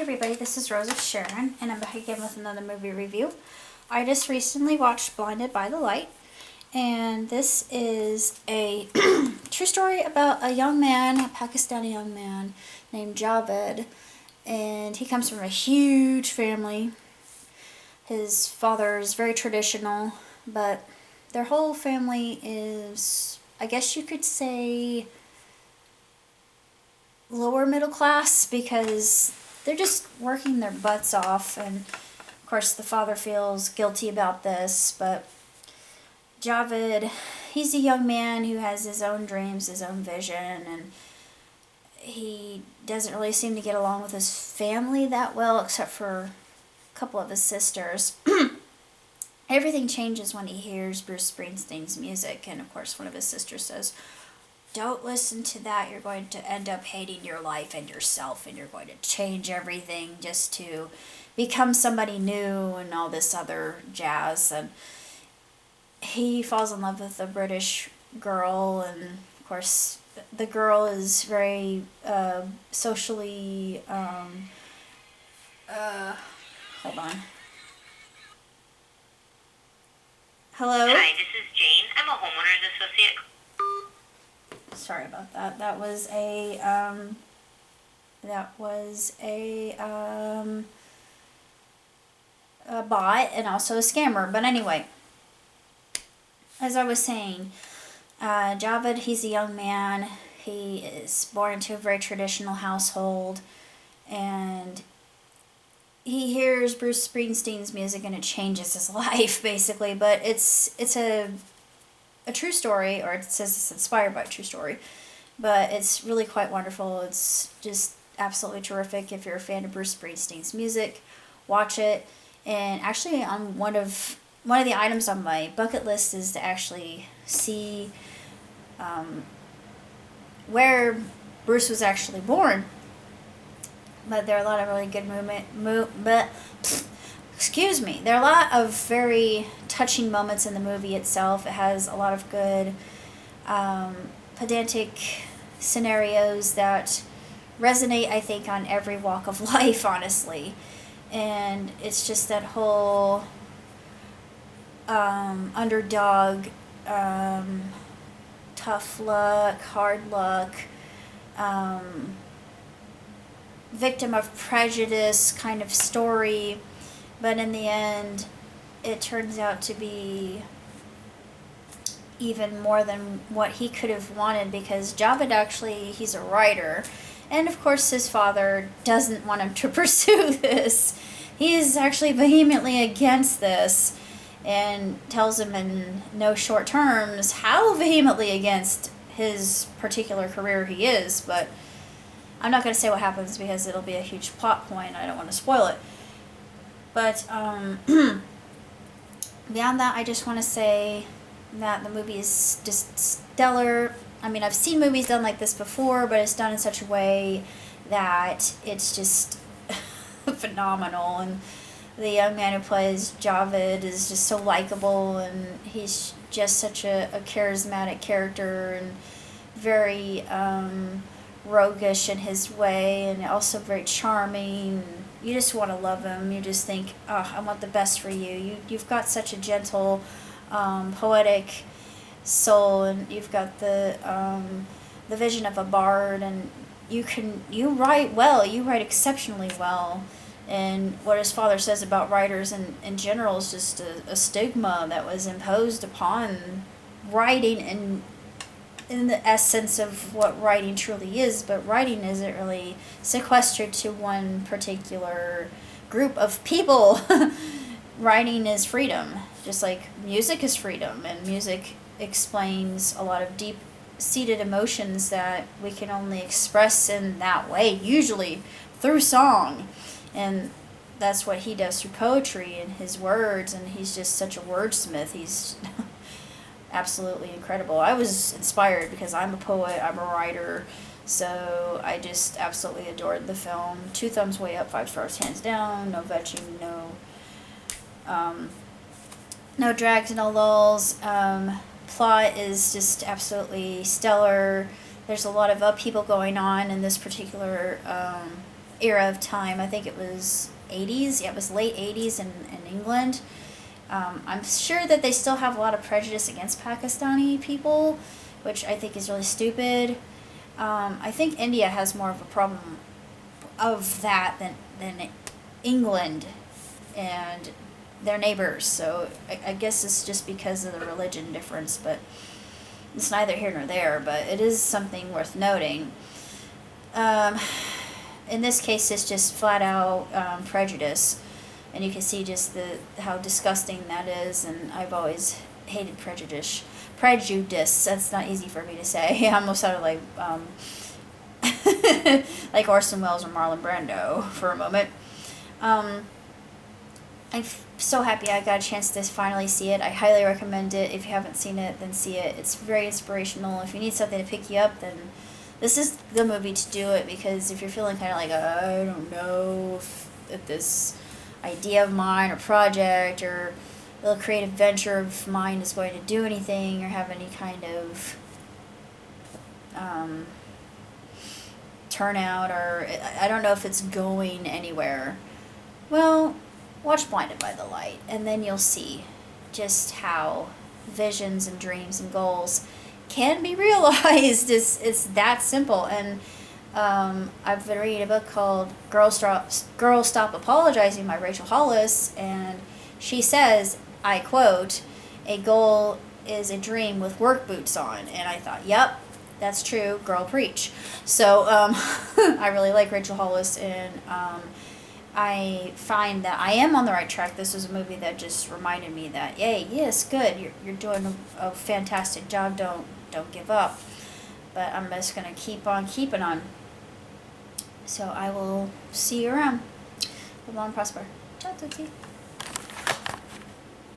everybody, this is Rose of Sharon, and I'm back again with another movie review. I just recently watched Blinded by the Light, and this is a true story about a young man, a Pakistani young man named Javed, and he comes from a huge family. His father is very traditional, but their whole family is, I guess you could say, lower middle class, because they're just working their butts off, and of course the father feels guilty about this, but Javed, he's a young man who has his own dreams, his own vision, and he doesn't really seem to get along with his family that well, except for a couple of his sisters. Everything changes when he hears Bruce Springsteen's music, and of course one of his sisters says, "Don't listen to that, you're going to end up hating your life and yourself, and you're going to change everything just to become somebody new," and all this other jazz. And he falls in love with a British girl, and of course the girl is very socially, hold on. Hello? Hi, this is Jane. I'm a homeowner's associate. Sorry about that. That was a bot and also a scammer. But anyway, as I was saying, Javed, he's a young man. He is born into a very traditional household, and he hears Bruce Springsteen's music and it changes his life, basically. But it's a true story, or it says it's inspired by a true story, but it's really quite wonderful. It's just absolutely terrific. If you're a fan of Bruce Springsteen's music, watch it. And actually, on one of the items on my bucket list is to actually see where Bruce was actually born. But there are a lot of really good there are a lot of very touching moments in the movie itself. It has a lot of good pedantic scenarios that resonate, I think, on every walk of life, honestly. And it's just that whole underdog, tough luck, hard luck, victim of prejudice kind of story. But in the end, it turns out to be even more than what he could have wanted, because Javed, actually, he's a writer. And of course his father doesn't want him to pursue this. He is actually vehemently against this, and tells him in no short terms how vehemently against his particular career he is. But I'm not going to say what happens, because it'll be a huge plot point. I don't want to spoil it. But beyond that, I just want to say that the movie is just stellar. I mean, I've seen movies done like this before, but it's done in such a way that it's just phenomenal. And the young man who plays Javed is just so likable, and he's just such a charismatic character, and very roguish in his way, and also very charming. You just want to love him. You just think, oh, I want the best for you. You've got such a gentle, poetic soul, and you've got the vision of a bard, and you write well. You write exceptionally well. And what his father says about writers in general is just a stigma that was imposed upon writing, and in the essence of what writing truly is. But writing isn't really sequestered to one particular group of people. Writing is freedom, just like music is freedom, and music explains a lot of deep-seated emotions that we can only express in that way, usually through song. And that's what he does through poetry and his words, and he's just such a wordsmith. He's absolutely incredible. I was inspired because I'm a poet, I'm a writer, so I just absolutely adored the film. 2 thumbs way up, 5 stars hands down, no vetching, no drags, no lulls. Plot is just absolutely stellar. There's a lot of upheaval going on in this particular era of time. I think it was 80s. Yeah, it was late 80s in England. I'm sure that they still have a lot of prejudice against Pakistani people, which I think is really stupid. I think India has more of a problem of that than England and their neighbors. So I guess it's just because of the religion difference, but it's neither here nor there. But it is something worth noting. In this case, it's just flat out prejudice, and you can see just how disgusting that is. And I've always hated prejudice. That's not easy for me to say. I almost sounded like like Orson Welles or Marlon Brando for a moment. I'm so happy I got a chance to finally see it. I highly recommend it. If you haven't seen it, then see it. It's very inspirational. If you need something to pick you up, then this is the movie to do it, because if you're feeling kind of like, I don't know if this idea of mine or project or little creative venture of mine is going to do anything or have any kind of turnout, or I don't know if it's going anywhere, well, watch Blinded by the Light, and then you'll see just how visions and dreams and goals can be realized. It's that simple. And I've been reading a book called Girls Stop Apologizing by Rachel Hollis, and she says, I quote, "A goal is a dream with work boots on." And I thought, yep, that's true, girl preach. So I really like Rachel Hollis, and I find that I am on the right track. This was a movie that just reminded me that, yay, yes, good, you're doing a fantastic job, don't give up. But I'm just going to keep on keeping on. So I will see you around. Live long and prosper. Ciao, Tootsie.